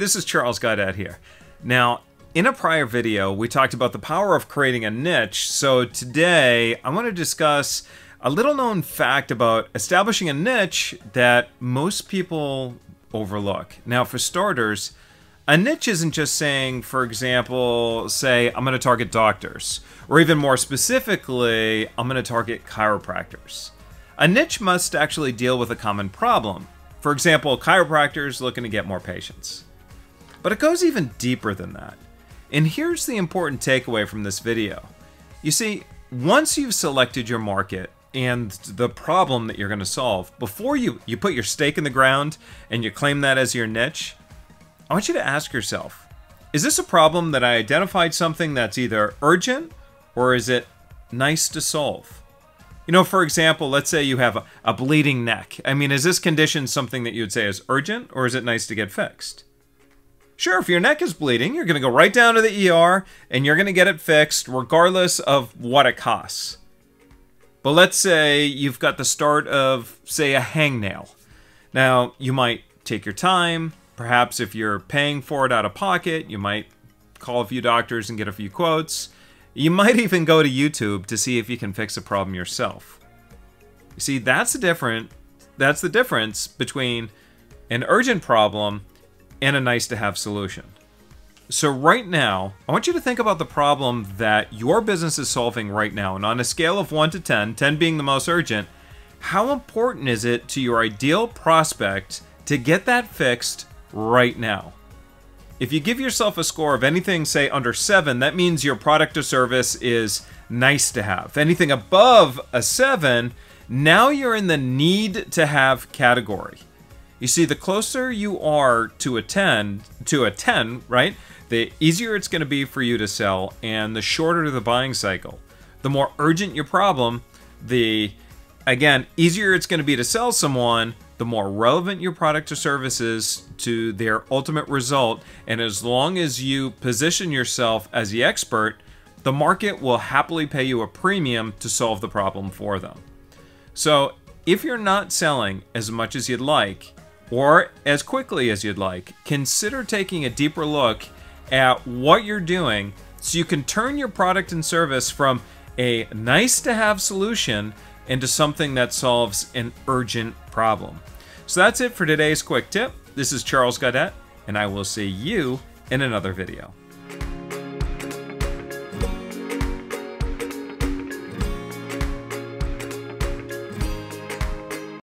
This is Charles Gaudet here. Now, in a prior video, we talked about the power of creating a niche. So today, I want to discuss a little known fact about establishing a niche that most people overlook. Now, for starters, a niche isn't just saying, for example, say, I'm going to target doctors, or even more specifically, I'm going to target chiropractors. A niche must actually deal with a common problem. For example, chiropractors looking to get more patients. But it goes even deeper than that. And here's the important takeaway from this video. You see, once you've selected your market and the problem that you're going to solve, before you put your stake in the ground and you claim that as your niche, I want you to ask yourself, is this a problem that I identified something that's either urgent or is it nice to solve? You know, for example, let's say you have a bleeding neck. I mean, is this condition something that you would say is urgent or is it nice to get fixed? Sure, if your neck is bleeding, you're going to go right down to the ER and you're going to get it fixed regardless of what it costs. But let's say you've got the start of, say, a hangnail. Now, you might take your time. Perhaps if you're paying for it out of pocket, you might call a few doctors and get a few quotes. You might even go to YouTube to see if you can fix a problem yourself. You see, that's the difference between an urgent problem and a nice-to-have solution. So right now, I want you to think about the problem that your business is solving right now. And on a scale of 1 to 10, 10 being the most urgent, how important is it to your ideal prospect to get that fixed right now? If you give yourself a score of anything, say, under 7, that means your product or service is nice to have. Anything above a 7, now you're in the need to have category. You see, the closer you are to a 10, right, the easier it's going to be for you to sell, and the shorter the buying cycle. The more urgent your problem, the, again, easier it's going to be to sell someone, the more relevant your product or service is to their ultimate result, and as long as you position yourself as the expert, the market will happily pay you a premium to solve the problem for them. So, if you're not selling as much as you'd like, or as quickly as you'd like, consider taking a deeper look at what you're doing so you can turn your product and service from a nice-to-have solution into something that solves an urgent problem. So that's it for today's quick tip. This is Charles Gaudet, and I will see you in another video.